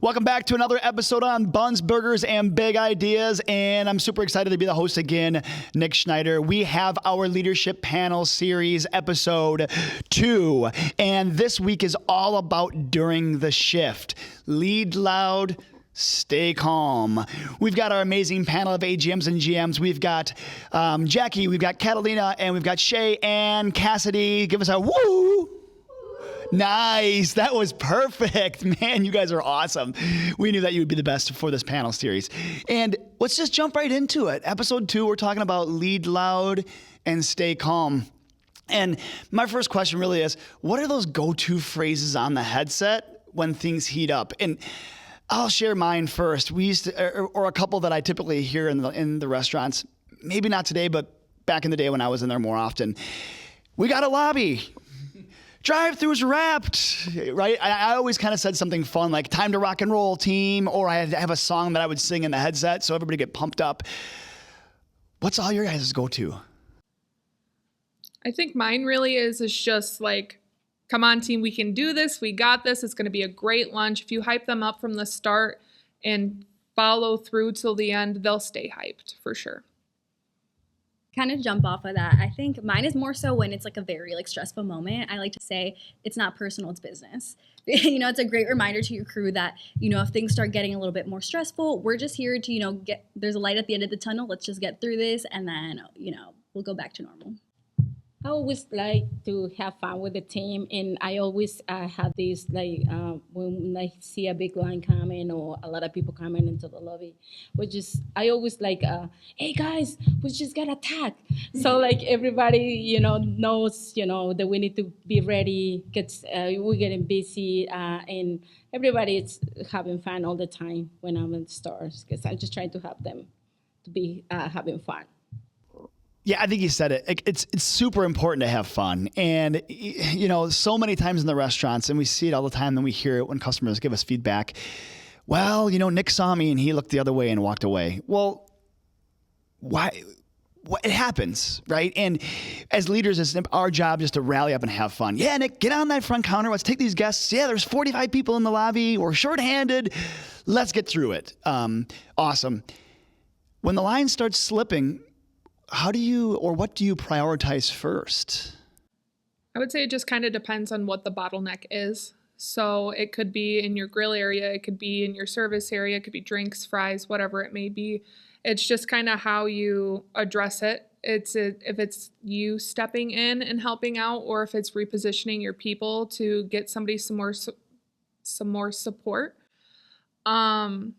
Welcome back to another episode on Buns, Burgers, and Big Ideas. And I'm super excited to be the host again, Nick Schneider. We have our Leadership Panel Series, episode 2. And this week is all about during the shift. Lead loud, stay calm. We've got our amazing panel of AGMs and GMs. We've got Jackie, we've got Catalina, and we've got Shay and Cassidy. Give us a woo! Nice. That was perfect. Man, you guys are awesome. We knew that you would be the best for this panel series. And let's just jump right into it. Episode 2, we're talking about lead loud and stay calm. And my first question really is, what are those go-to phrases on the headset when things heat up? And I'll share mine first. We used to, or a couple that I typically hear in the restaurants, maybe not today, but back in the day when I was in there more often. We got a lobby. Drive-Thru's wrapped, right? I always kind of said something fun like time to rock and roll team, or I have a song that I would sing in the headset so everybody get pumped up. What's all your guys' go-to? I think mine really is just like, come on team, we can do this. We got this. It's going to be a great lunch. If you hype them up from the start and follow through till the end, they'll stay hyped for sure. Kind of jump off of that. I think mine is more so when it's like a very stressful moment. I like to say it's not personal, it's business. It's a great reminder to your crew that, if things start getting a little bit more stressful, we're just here to, there's a light at the end of the tunnel. Let's just get through this and then, we'll go back to normal. I always like to have fun with the team, and I always have this when I see a big line coming or a lot of people coming into the lobby, I always hey guys, we just got attacked. So everybody knows that we need to be ready. We're getting busy, and everybody is having fun all the time when I'm in the stores because I'm just trying to help them to be having fun. Yeah, I think you said it. It's super important to have fun. And, so many times in the restaurants, and we see it all the time, and we hear it when customers give us feedback. Well, Nick saw me and he looked the other way and walked away. Well, why? It happens, right? And as leaders, it's our job just to rally up and have fun. Yeah, Nick, get on that front counter. Let's take these guests. Yeah, there's 45 people in the lobby. We're shorthanded. Let's get through it. Awesome. When the line starts slipping, what do you prioritize first? I would say it just kind of depends on what the bottleneck is. So it could be in your grill area, it could be in your service area, it could be drinks, fries, whatever it may be. It's just kind of how you address it. If it's you stepping in and helping out, or if it's repositioning your people to get somebody some more support. But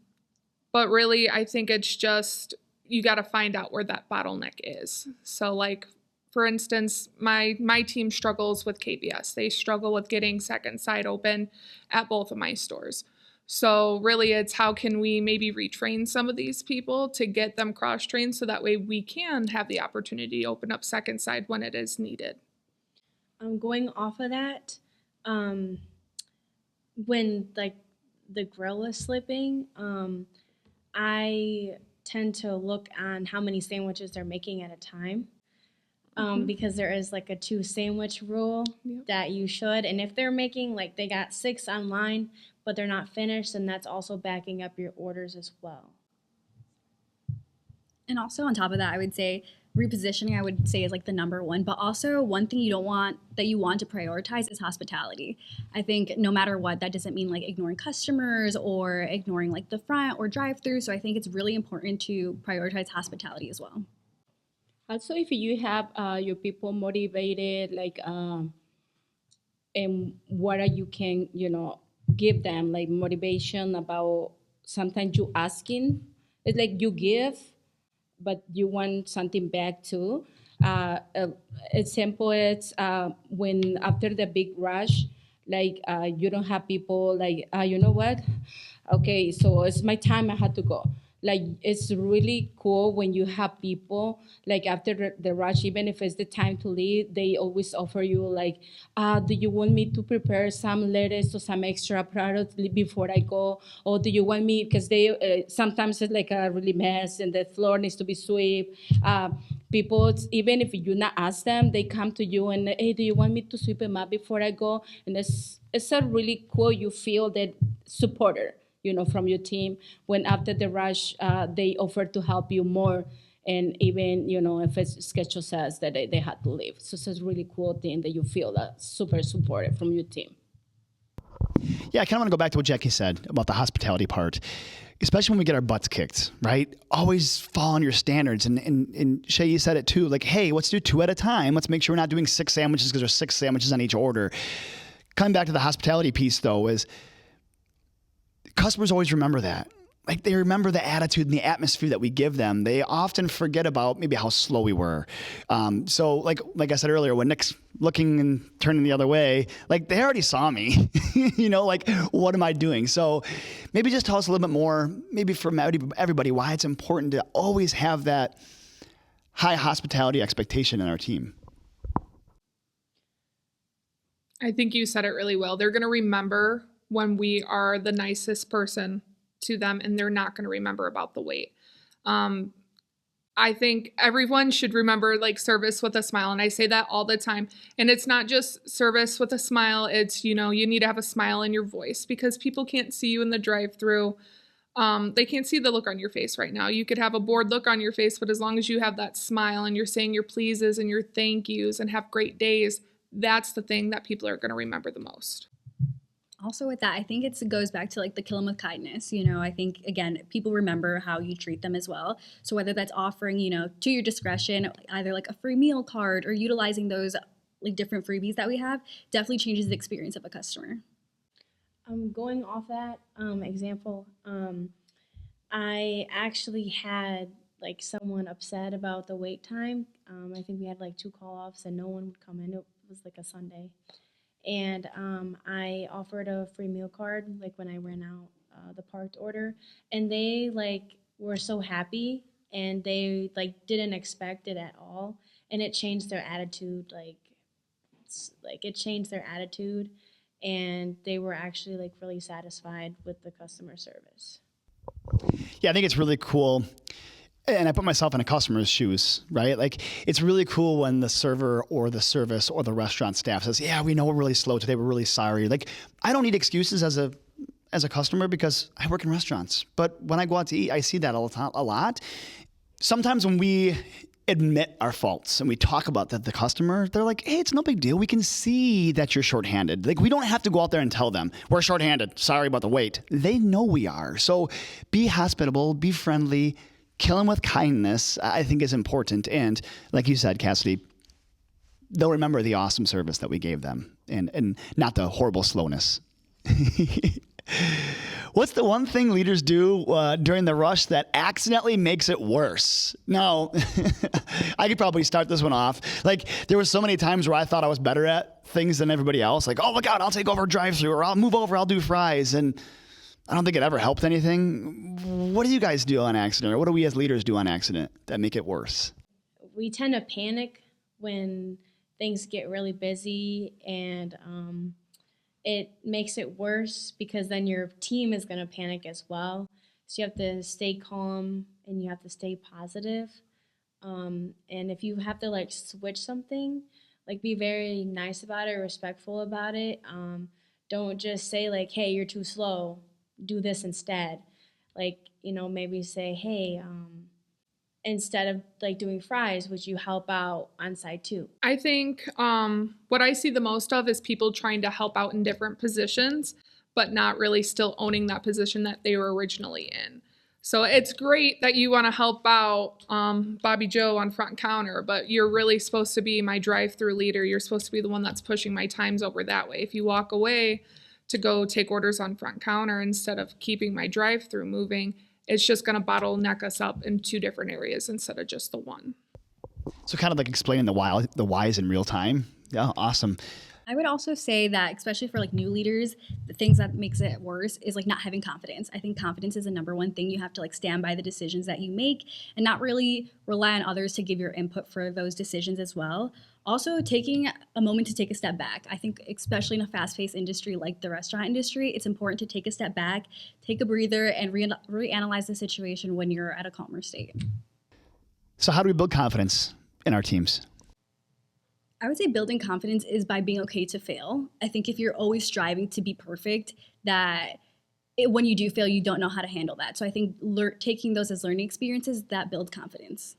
really, I think it's just you got to find out where that bottleneck is. So for instance, my team struggles with KBS. They struggle with getting second side open at both of my stores. So really it's how can we maybe retrain some of these people to get them cross-trained so that way we can have the opportunity to open up second side when it is needed. Going off of that, when the grill is slipping, I tend to look on how many sandwiches they're making at a time, because there is a 2 sandwich rule that you should. And if they're making they got 6 online, but they're not finished, then that's also backing up your orders as well. And also on top of that, I would say repositioning, is the number one, but also one thing you want to prioritize is hospitality. I think no matter what, that doesn't mean ignoring customers or ignoring the front or drive-through. So I think it's really important to prioritize hospitality as well. Also, if you have your people motivated, and what you can, give them motivation about sometimes you asking, it's you give, but you want something back too. It's simple. It's when after the big rush, you don't have people you know what? Okay, so it's my time. I had to go. It's really cool when you have people after the rush, even if it's the time to leave, they always offer you do you want me to prepare some lettuce or some extra products before I go, or do you want me, because they sometimes it's a really mess and the floor needs to be swept. People, even if you not ask them, they come to you and hey, do you want me to sweep them up before I go? And it's a really cool. You feel that supporter. from your team. When after the rush, they offer to help you more. And even, if a schedule says that they had to leave. So it's a really cool thing that you feel that super supported from your team. Yeah, I kind of want to go back to what Jackie said about the hospitality part, especially when we get our butts kicked, right? Always follow on your standards. And Shay, you said it too, like, hey, let's do 2 at a time. Let's make sure we're not doing 6 sandwiches because there's 6 sandwiches on each order. Coming back to the hospitality piece, though, is customers always remember that. Like, they remember the attitude and the atmosphere that we give them. They often forget about maybe how slow we were. So like I said earlier, when Nick's looking and turning the other way, like, they already saw me, like, what am I doing? So maybe just tell us a little bit more, maybe from everybody, why it's important to always have that high hospitality expectation in our team. I think you said it really well. They're going to remember when we are the nicest person to them, and they're not going to remember about the wait. I think everyone should remember, like, service with a smile. And I say that all the time. And it's not just service with a smile. It's, you need to have a smile in your voice, because people can't see you in the drive-thru. They can't see the look on your face right now. You could have a bored look on your face, but as long as you have that smile and you're saying your pleases and your thank yous and have great days, that's the thing that people are going to remember the most. Also with that, I think it goes back to, like, the kill 'em with kindness. I think, again, people remember how you treat them as well. So whether that's offering, to your discretion, either like a free meal card or utilizing those, like, different freebies that we have, definitely changes the experience of a customer. Going off that example, I actually had, like, someone upset about the wait time. I think we had like 2 call-offs and no one would come in. It was like a Sunday. And I offered a free meal card, like, when I ran out the parked order, and they, like, were so happy, and they, like, didn't expect it at all, and it changed their attitude. It changed their attitude, and they were actually, like, really satisfied with the customer service. Yeah, I think it's really cool. And I put myself in a customer's shoes, right? Like, it's really cool when the server or the service or the restaurant staff says, yeah, we know we're really slow today. We're really sorry. Like, I don't need excuses as a customer because I work in restaurants. But when I go out to eat, I see that a lot. Sometimes when we admit our faults and we talk about that to the customer, they're like, hey, it's no big deal. We can see that you're shorthanded. Like, we don't have to go out there and tell them we're shorthanded. Sorry about the wait. They know we are. So be hospitable, be friendly. Kill them with kindness, I think, is important. And like you said, Cassidy, they'll remember the awesome service that we gave them and not the horrible slowness. What's the one thing leaders do during the rush that accidentally makes it worse? No, I could probably start this one off. Like, there were so many times where I thought I was better at things than everybody else. Like, oh, look out, I'll take over Drive-Thru, or I'll move over, I'll do fries. And I don't think it ever helped anything. What do you guys do on accident, or what do we as leaders do on accident that make it worse? We tend to panic when things get really busy, and it makes it worse because then your team is going to panic as well. So you have to stay calm and you have to stay positive. And if you have to, like, switch something, like, be very nice about it, respectful about it. Don't just say, like, hey, you're too slow. Do this instead. Like, maybe say, hey, instead of, like, doing fries, would you help out on side 2? I think what I see the most of is people trying to help out in different positions, but not really still owning that position that they were originally in. So it's great that you want to help out Bobby Joe on front counter, but you're really supposed to be my drive-through leader. You're supposed to be the one that's pushing my times over that way. If you walk away to go take orders on front counter instead of keeping my drive-through moving, it's just going to bottleneck us up in 2 different areas instead of just the one. So kind of like explaining the whys in real time. Yeah, awesome. I would also say that, especially for, like, new leaders, the things that makes it worse is, like, not having confidence. I think confidence is the number one thing. You have to, like, stand by the decisions that you make and not really rely on others to give your input for those decisions as well. Also, taking a moment to take a step back. I think, especially in a fast-paced industry like the restaurant industry, it's important to take a step back, take a breather, and reanalyze the situation when you're at a calmer state. So how do we build confidence in our teams? I would say building confidence is by being okay to fail. I think if you're always striving to be perfect, that when you do fail, you don't know how to handle that. So I think taking those as learning experiences, that builds confidence.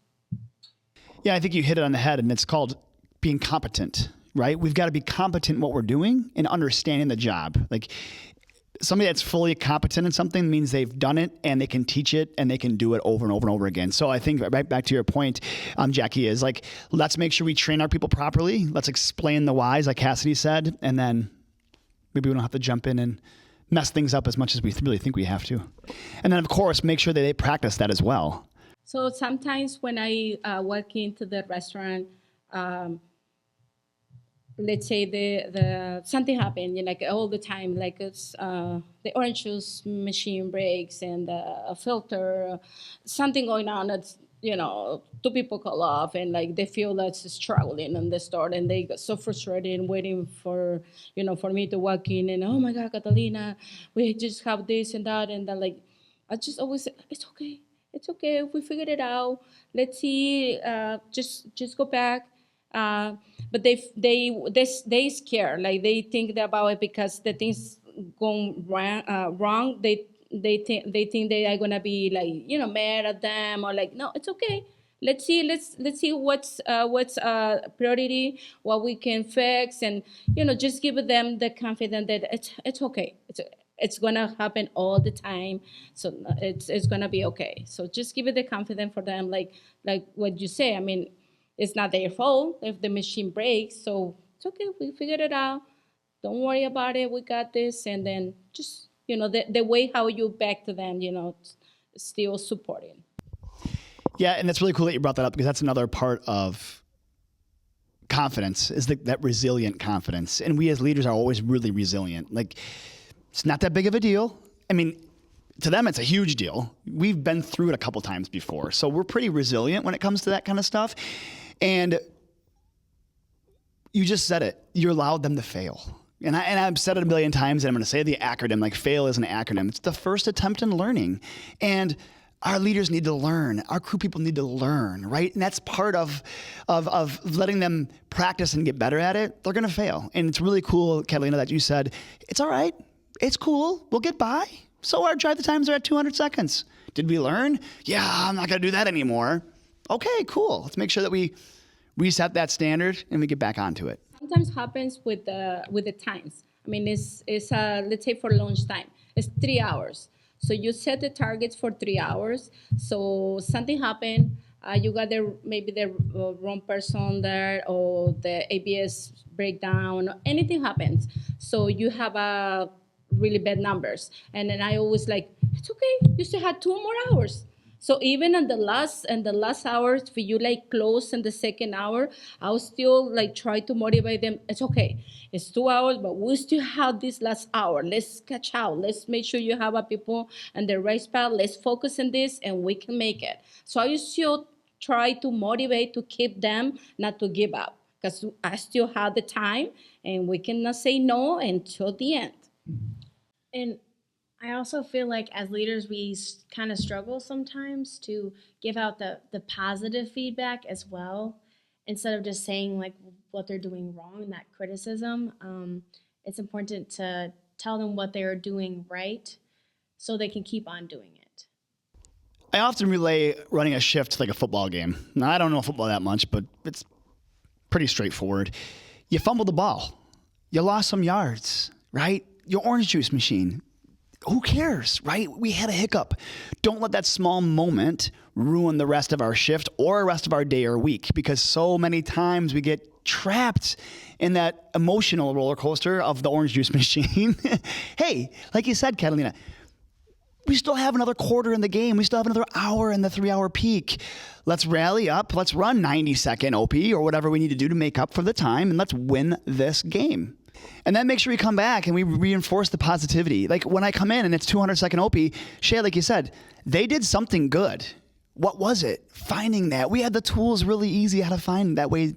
Yeah, I think you hit it on the head, and it's called being competent, right? We've got to be competent in what we're doing and understanding the job. Like, somebody that's fully competent in something means they've done it and they can teach it and they can do it over and over and over again. So I think right back to your point, Jackie, is like, let's make sure we train our people properly. Let's explain the whys, like Cassidy said, and then maybe we don't have to jump in and mess things up as much as we really think we have to. And then, of course, make sure that they practice that as well. So sometimes when I walk into the restaurant, let's say the something happened, like all the time, like it's the orange juice machine breaks and a filter, something going on. That's, two people call off and like they feel that's struggling in the store and they get so frustrated and waiting for, for me to walk in and, oh my God, Catalina, we just have this and that. And then like, I just always say, it's okay. It's okay. We figured it out. Let's see. Just go back. But they scare. Like they think about it because the things going wrong. They think they are gonna be like mad at them or like, no, it's okay. Let's see what's priority, what we can fix, and just give them the confidence that it's okay. It's gonna happen all the time, so it's gonna be okay. So just give it the confidence for them, like what you say. I mean, it's not their fault if the machine breaks, so it's okay. We figured it out. Don't worry about it. We got this, and then just the way how you back to them, still supporting. Yeah, and that's really cool that you brought that up because that's another part of confidence is that resilient confidence, and we as leaders are always really resilient. Like, it's not that big of a deal. I mean, to them, it's a huge deal. We've been through it a couple times before. So we're pretty resilient when it comes to that kind of stuff. And you just said it. You allowed them to fail. And I've said it a million times, and I'm going to say the acronym, like FAIL is an acronym. It's the first attempt in learning. And our leaders need to learn. Our crew people need to learn, right? And that's part of letting them practice and get better at it. They're going to fail. And it's really cool, Catalina, that you said, it's all right. It's cool. We'll get by. So our drive the times are at 200 seconds. Did we learn? Yeah, I'm not going to do that anymore. Okay, cool. Let's make sure that we reset that standard and we get back onto it. Sometimes happens with the times. I mean, it's let's say for lunch time, it's 3 hours. So you set the targets for 3 hours. So something happened. You got maybe the wrong person there, or the ABS breakdown. Anything happens. So you have a really bad numbers. And then I always like, it's okay. You still have 2 more hours. So even in the last hours, for you like close in the second hour, I'll still like try to motivate them. It's okay. It's 2 hours, but we still have this last hour. Let's catch out. Let's make sure you have a people and the right spot. Let's focus on this and we can make it. So I still try to motivate to keep them not to give up, because I still have the time and we cannot say no until the end. And I also feel like as leaders, we kind of struggle sometimes to give out the positive feedback as well, instead of just saying like what they're doing wrong and that criticism. It's important to tell them what they're doing right so they can keep on doing it. I often relay running a shift like a football game. Now, I don't know football that much, but it's pretty straightforward. You fumbled the ball. You lost some yards, right? Your orange juice machine. Who cares, right? We had a hiccup. Don't let that small moment ruin the rest of our shift or the rest of our day or week, because so many times we get trapped in that emotional roller coaster of the orange juice machine. Hey, like you said, Catalina, we still have another quarter in the game. We still have another hour in the 3-hour peak. Let's rally up. Let's run 90-second OP or whatever we need to do to make up for the time, and let's win this game. And then make sure we come back and we reinforce the positivity. Like when I come in and it's 200-second OP, Shay, like you said, they did something good. What was it? Finding that. We had the tools really easy how to find that way.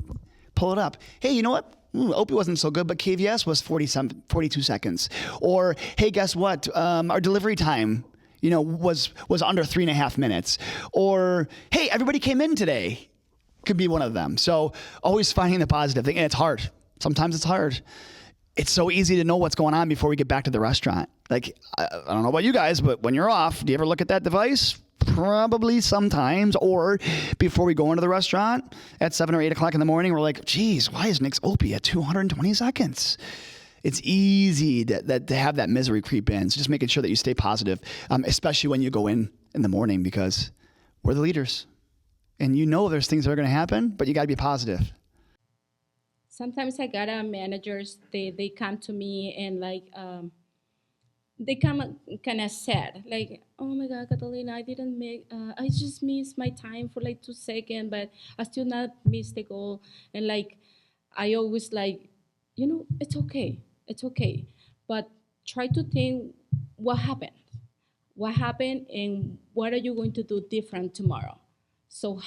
Pull it up. Hey, you know what? OP wasn't so good, but KVS was 42 seconds. Or, hey, guess what? Our delivery time, was under 3.5 minutes. Or, hey, everybody came in today. Could be one of them. So always finding the positive thing. And it's hard. Sometimes it's hard. it's so easy to know what's going on before we get back to the restaurant. Like, I don't know about you guys, but when you're off, do you ever look at that device? Probably sometimes. Or before we go into the restaurant at 7 or 8 o'clock in the morning, we're like, geez, why is Nick's Opie at 220 seconds? It's easy to have that misery creep in. So just making sure that you stay positive, especially when you go in the morning, because we're the leaders. And you know there's things that are going to happen, but you got to be positive. Sometimes I got managers, they come to me and like, they come kind of sad, like, oh my God, Catalina, I didn't make, I just missed my time for like 2 seconds, but I still not missed the goal. And like, I always like, it's okay, but try to think what happened, and what are you going to do different tomorrow? So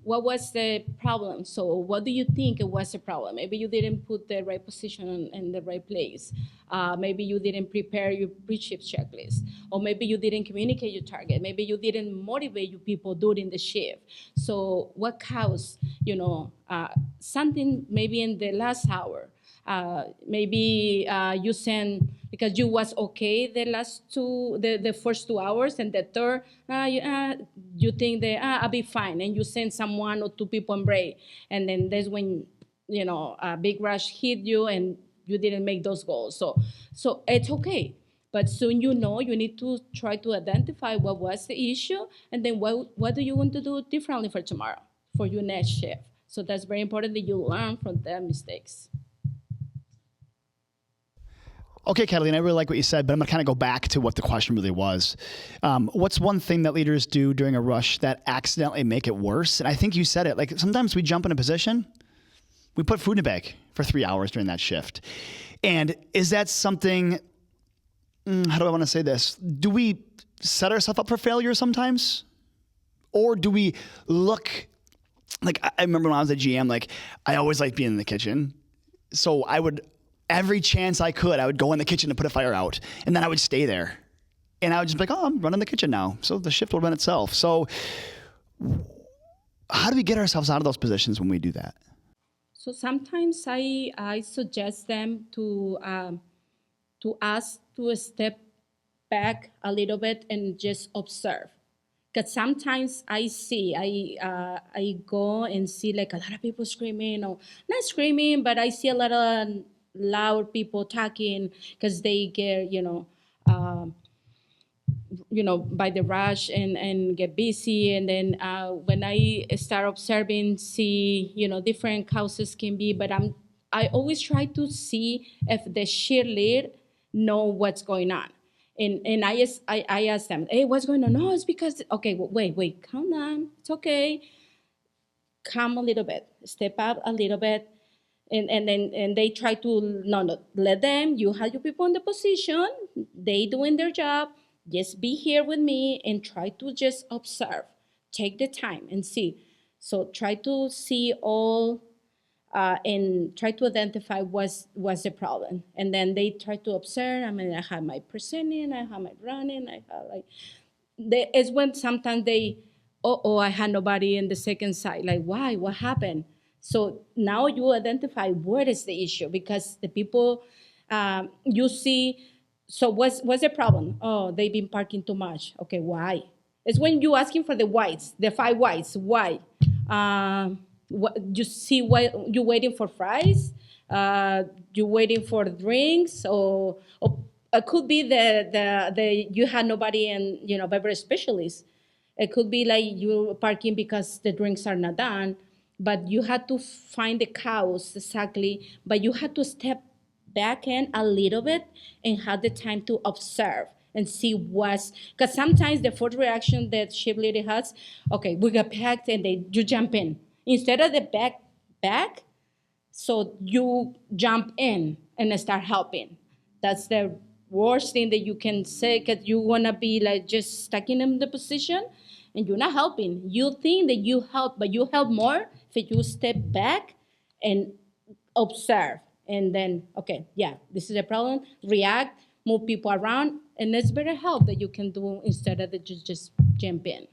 what was the problem? So what do you think it was the problem? Maybe you didn't put the right position in the right place. Maybe you didn't prepare your pre-shift checklist. Or maybe you didn't communicate your target. Maybe you didn't motivate your people during the shift. So what caused, something maybe in the last hour? Maybe you send, because you was okay the first 2 hours, and the third you think that I'll be fine, and you send someone or two people and break, and then that's when a big rush hit you and you didn't make those goals. So it's okay, but soon you need to try to identify what was the issue, and then what do you want to do differently for tomorrow, for your next shift. So that's very important that you learn from their mistakes. Okay, Catalina, I really like what you said, but I'm going to kind of go back to what the question really was. What's one thing that leaders do during a rush that accidentally make it worse? And I think you said it. Like, sometimes we jump in a position, we put food in a bag for 3 hours during that shift. And is that something, how do I want to say this? Do we set ourselves up for failure sometimes? Or do we look, like, I remember when I was at GM, like, I always liked being in the kitchen. So every chance I could, I would go in the kitchen to put a fire out, and then I would stay there. And I would just be like, oh, I'm running the kitchen now. So the shift will run itself. So how do we get ourselves out of those positions when we do that? So sometimes I suggest them to ask to step back a little bit and just observe. Because sometimes I go and see like a lot of people screaming, or not screaming, but I see a lot of loud people talking because they get by the rush and get busy. And then when I start observing, see different causes can be, but I always try to see if the shift lead know what's going on. And I ask them, hey, what's going on? No, it's because, okay, wait, calm down. It's okay. Calm a little bit. Step up a little bit. And they try to, no, let them, you have your people in the position. They doing their job. Just be here with me and try to just observe. Take the time and see. So try to see all and try to identify what's the problem. And then they try to observe. I mean, I have my presenting, I have my running, I have like, it's when sometimes I had nobody in the second side. Like, why? What happened? So now you identify what is the issue, because the people you see, so what's the problem? Oh, they've been parking too much. Okay, why? It's when you asking for the whys, the 5 whys. Why? You see, why you waiting for fries? You waiting for drinks, or it could be the you had nobody in beverage specialist. It could be like you parking because the drinks are not done, but you had to find the cause exactly. But you had to step back in a little bit and have the time to observe and see what's, because sometimes the first reaction that shift leader has, okay, we got packed, and you jump in instead of the back. So you jump in and start helping. That's the worst thing that you can say, because you want to be like just stuck in the position and you're not helping. You think that you help, but you help more if you step back and observe. And then, okay, yeah, this is a problem. React, move people around, and it's better help that you can do instead of just jump in.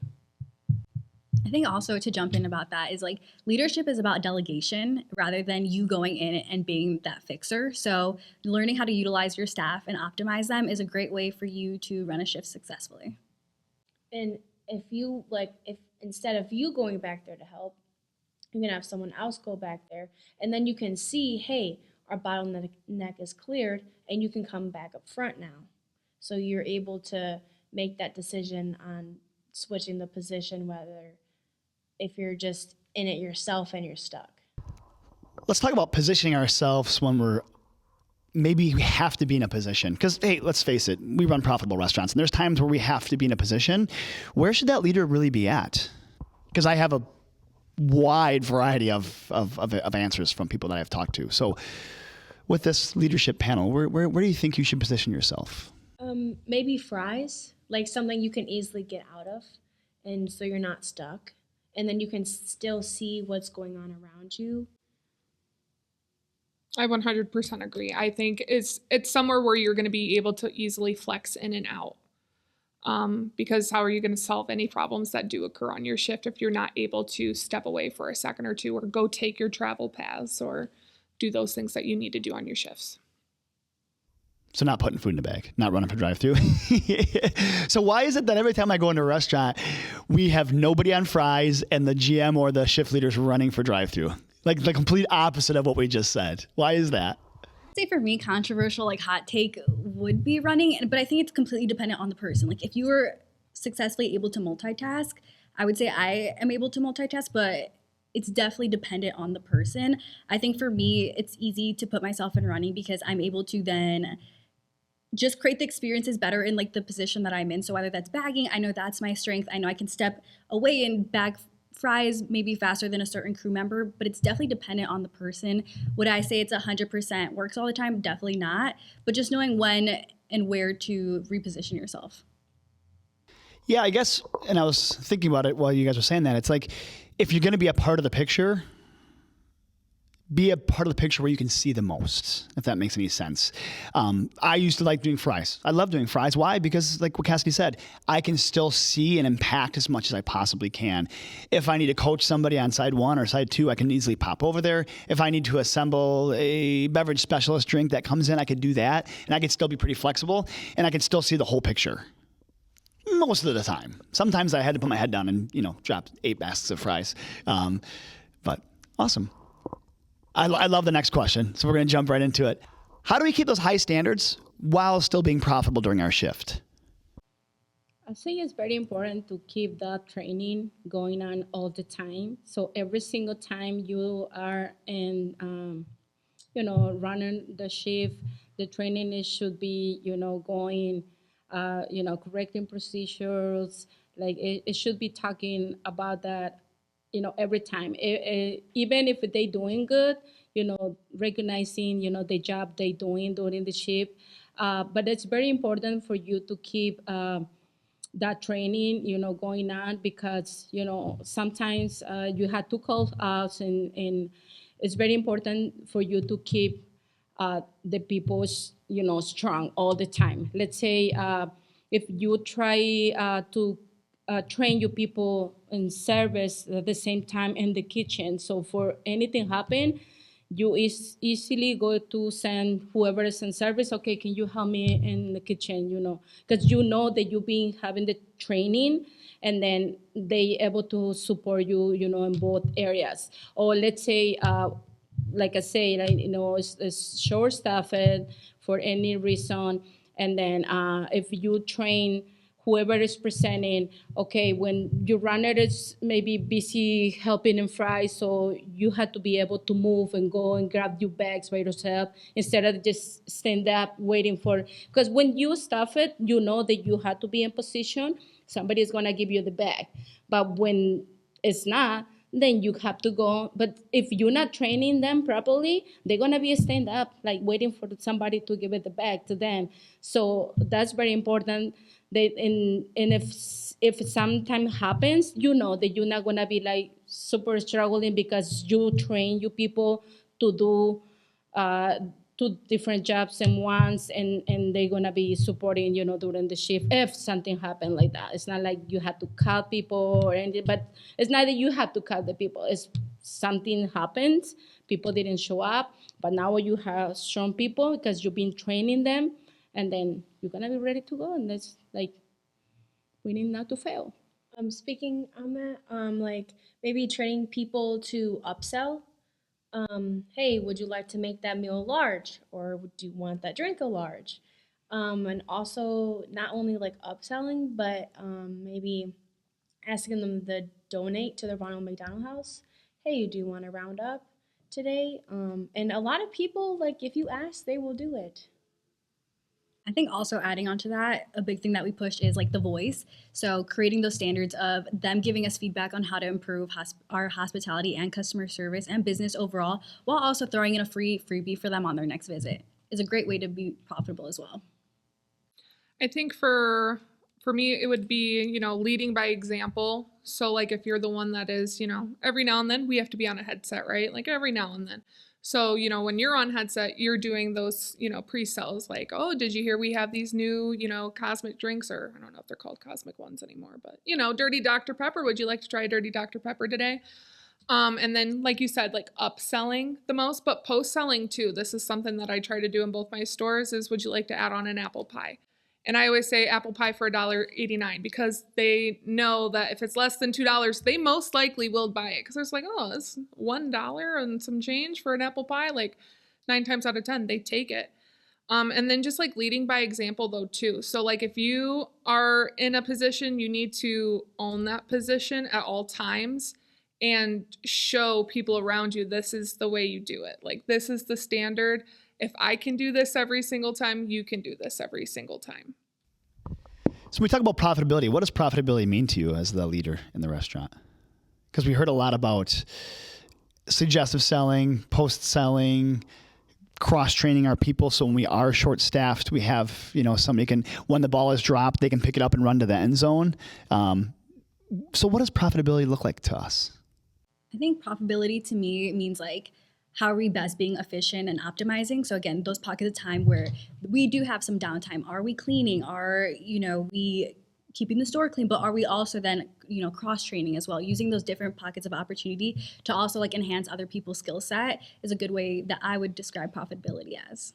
I think also to jump in about that is like leadership is about delegation rather than you going in and being that fixer. So learning how to utilize your staff and optimize them is a great way for you to run a shift successfully. And if instead of you going back there to help, you can have someone else go back there, and then you can see, hey, our bottleneck is cleared, and you can come back up front now. So you're able to make that decision on switching the position, whether if you're just in it yourself and you're stuck. Let's talk about positioning ourselves when maybe we have to be in a position. Because, hey, let's face it, we run profitable restaurants, and there's times where we have to be in a position. Where should that leader really be at? Because I have a wide variety of answers from people that I've talked to. So with this leadership panel, where do you think you should position yourself? Maybe fries, like something you can easily get out of, and so you're not stuck. And then you can still see what's going on around you. I 100% agree. I think it's somewhere where you're going to be able to easily flex in and out. Because how are you going to solve any problems that do occur on your shift if you're not able to step away for a second or two or go take your travel paths or do those things that you need to do on your shifts? So not putting food in the bag, not running for drive-thru. So why is it that every time I go into a restaurant, we have nobody on fries and the GM or the shift leader's running for drive-thru? Like the complete opposite of what we just said. Why is that? I'd say for me, controversial, like hot take would be running, but I think it's completely dependent on the person. Like if you were successfully able to multitask, I would say I am able to multitask, but it's definitely dependent on the person. I think for me, it's easy to put myself in running because I'm able to then just create the experiences better in like the position that I'm in. So whether that's bagging, I know that's my strength. I know I can step away and bag fries maybe faster than a certain crew member, but it's definitely dependent on the person. Would I say it's 100% works all the time? Definitely not. But just knowing when and where to reposition yourself. Yeah, I guess, and I was thinking about it while you guys were saying that. It's like, if you're going to be a part of the picture, be a part of the picture where you can see the most, if that makes any sense. I used to like doing fries. I love doing fries. Why? Because like what Cassidy said, I can still see and impact as much as I possibly can. If I need to coach somebody on side 1 or side 2, I can easily pop over there. If I need to assemble a beverage specialist drink that comes in, I could do that. And I could still be pretty flexible and I can still see the whole picture. Most of the time. Sometimes I had to put my head down and, drop 8 baskets of fries. But awesome. I love the next question, so we're going to jump right into it. How do we keep those high standards while still being profitable during our shift? I think it's very important to keep that training going on all the time. So every single time you are in, running the shift, the training should be, going, correcting procedures. Like it should be talking about that every time, even if they're doing good, recognizing, the job they're doing during the shift. But it's very important for you to keep that training, going on because, sometimes you have to call us and it's very important for you to keep the people, strong all the time. Let's say if you try to train your people in service at the same time in the kitchen. So for anything happen, you easily go to send whoever is in service, okay, can you help me in the kitchen, because that you've been having the training and then they able to support you, in both areas. Or let's say, like I say, it's short staffed for any reason. And then if you train whoever is presenting, okay, when your runner is maybe busy helping in fries, so you have to be able to move and go and grab your bags by yourself instead of just stand up waiting for, because when you stuff it, you know that you have to be in position, somebody is gonna give you the bag. But when it's not, then you have to go. But if you're not training them properly, they're gonna be stand up, like waiting for somebody to give it the bag to them. So that's very important. And if sometimes happens, that you're not gonna be like super struggling because you train your people to do two different jobs in once, and they're gonna be supporting, during the shift if something happened like that. It's not like you have to call people or anything, but it's not that you have to call the people. It's something happens, people didn't show up, but now you have strong people because you've been training them, and then you're gonna be ready to go, and that's like winning not to fail. Speaking on that, like maybe training people to upsell. Hey, would you like to make that meal large, or do you want that drink a large? And also not only like upselling, but maybe asking them to donate to their Ronald McDonald House. Hey, do you want to round up today? And a lot of people, like if you ask, they will do it. I think also adding on to that, a big thing that we push is like the voice. So creating those standards of them giving us feedback on how to improve our hospitality and customer service and business overall, while also throwing in a freebie for them on their next visit is a great way to be profitable as well. I think for me, it would be, leading by example. So like if you're the one that is, every now and then we have to be on a headset, right? Like every now and then. So, when you're on headset, you're doing those, pre-sales like, oh, did you hear we have these new, cosmic drinks, or I don't know if they're called cosmic ones anymore, but, Dirty Dr. Pepper. Would you like to try Dirty Dr. Pepper today? And then, like you said, like upselling the most, but post-selling too. This is something that I try to do in both my stores is, would you like to add on an apple pie? And I always say apple pie for $1.89 because they know that if it's less than $2, they most likely will buy it. Because it's like, oh, it's $1 and some change for an apple pie. Like 9 times out of 10, they take it. And then just like leading by example though too. So like if you are in a position, you need to own that position at all times and show people around you this is the way you do it. Like this is the standard. If I can do this every single time, you can do this every single time. So we talk about profitability. What does profitability mean to you as the leader in the restaurant? Because we heard a lot about suggestive selling, post-selling, cross-training our people. So when we are short-staffed, we have, somebody can, when the ball is dropped, they can pick it up and run to the end zone. So what does profitability look like to us? I think profitability to me means like, how are we best being efficient and optimizing? So again, those pockets of time where we do have some downtime. Are we cleaning? Are, we keeping the store clean? But are we also then, cross-training as well? Using those different pockets of opportunity to also like enhance other people's skill set is a good way that I would describe profitability as.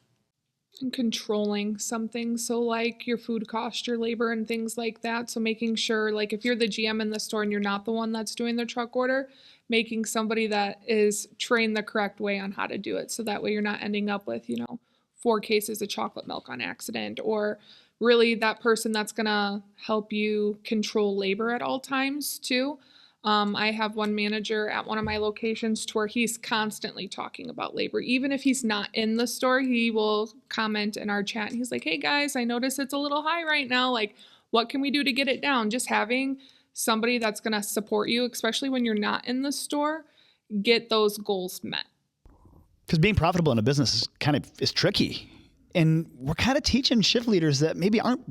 And controlling something. So like your food cost, your labor and things like that. So making sure like if you're the GM in the store and you're not the one that's doing the truck order, making somebody that is trained the correct way on how to do it. So that way you're not ending up with, 4 cases of chocolate milk on accident, or really that person that's gonna help you control labor at all times too. I have one manager at one of my locations to where he's constantly talking about labor. Even if he's not in the store, he will comment in our chat and he's like, hey guys, I notice it's a little high right now. Like, what can we do to get it down? Just having somebody that's going to support you, especially when you're not in the store, get those goals met. Because being profitable in a business is tricky. And we're kind of teaching shift leaders that maybe don't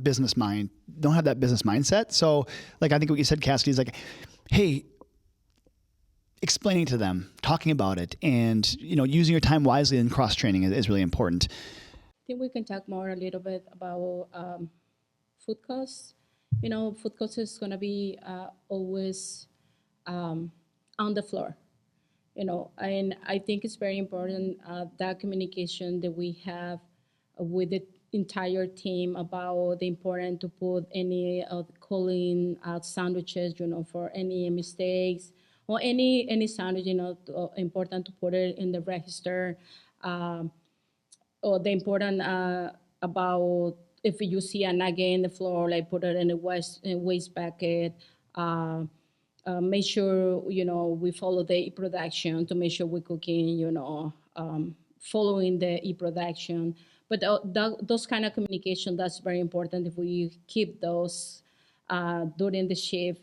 have that business mindset. So like, I think what you said, Cassidy, is like, hey, explaining to them, talking about it, and, using your time wisely and cross-training is really important. I think we can talk more a little bit about food costs. Food costs is going to be always on the floor, and I think it's very important that communication that we have with the entire team about the importance to put any of the calling out sandwiches, for any mistakes or any sandwich, important to put it in the register, or the important about if you see a nugget in the floor, like put it in a waste bucket. Make sure, we follow the e-production to make sure we're cooking, following the e-production. But those kind of communication, that's very important. If we keep those during the shift,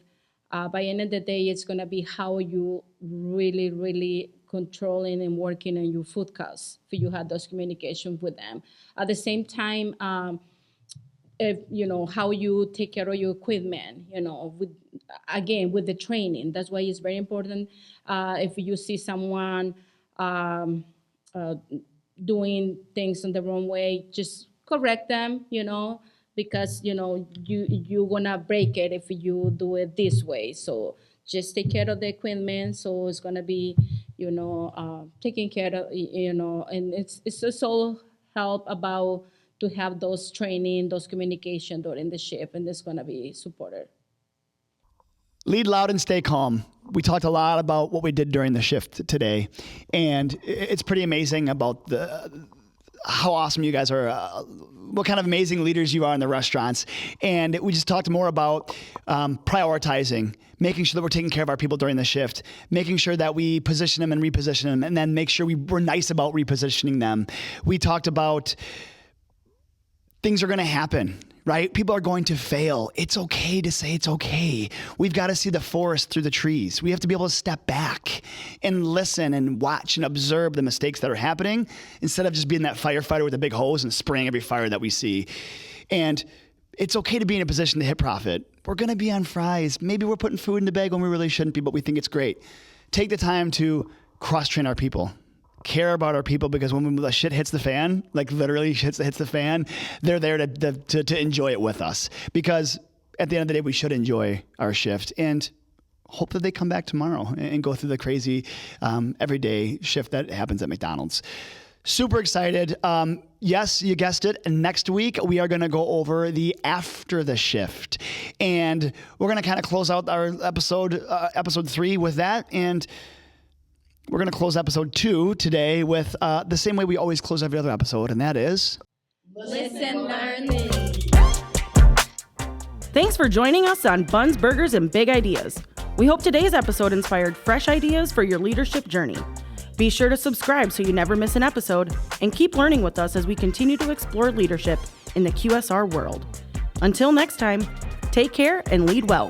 by the end of the day, it's going to be how you really, really controlling and working on your food costs if you have those communications with them. At the same time, if, how you take care of your equipment, with the training. That's why it's very important. If you see someone doing things in the wrong way, just correct them, because you're gonna break it if you do it this way. So just take care of the equipment. So it's gonna be, taking care of, and it's just all help about to have those training, those communication during the shift, and it's gonna be supported. Lead loud and stay calm. We talked a lot about what we did during the shift today, and it's pretty amazing about how awesome you guys are, what kind of amazing leaders you are in the restaurants. And we just talked more about prioritizing, making sure that we're taking care of our people during the shift, making sure that we position them and reposition them, and then make sure we're nice about repositioning them. We talked about things are going to happen, right? People are going to fail. It's okay to say it's okay. We've got to see the forest through the trees. We have to be able to step back and listen and watch and observe the mistakes that are happening instead of just being that firefighter with a big hose and spraying every fire that we see. And it's okay to be in a position to hit profit. We're going to be on fries. Maybe we're putting food in the bag when we really shouldn't be, but we think it's great. Take the time to cross-train our people. Care about our people, because when the shit hits the fan, like literally hits the fan, they're there to enjoy it with us. Because at the end of the day, we should enjoy our shift and hope that they come back tomorrow and go through the crazy everyday shift that happens at McDonald's. Super excited. Yes, you guessed it. Next week, we are going to go over the after the shift. And we're going to kind of close out our episode 3 with that. And we're going to close episode 2 today with the same way we always close every other episode, and that is... Listen, learn, lead. Thanks for joining us on Buns, Burgers, and Big Ideas. We hope today's episode inspired fresh ideas for your leadership journey. Be sure to subscribe so you never miss an episode, and keep learning with us as we continue to explore leadership in the QSR world. Until next time, take care and lead well.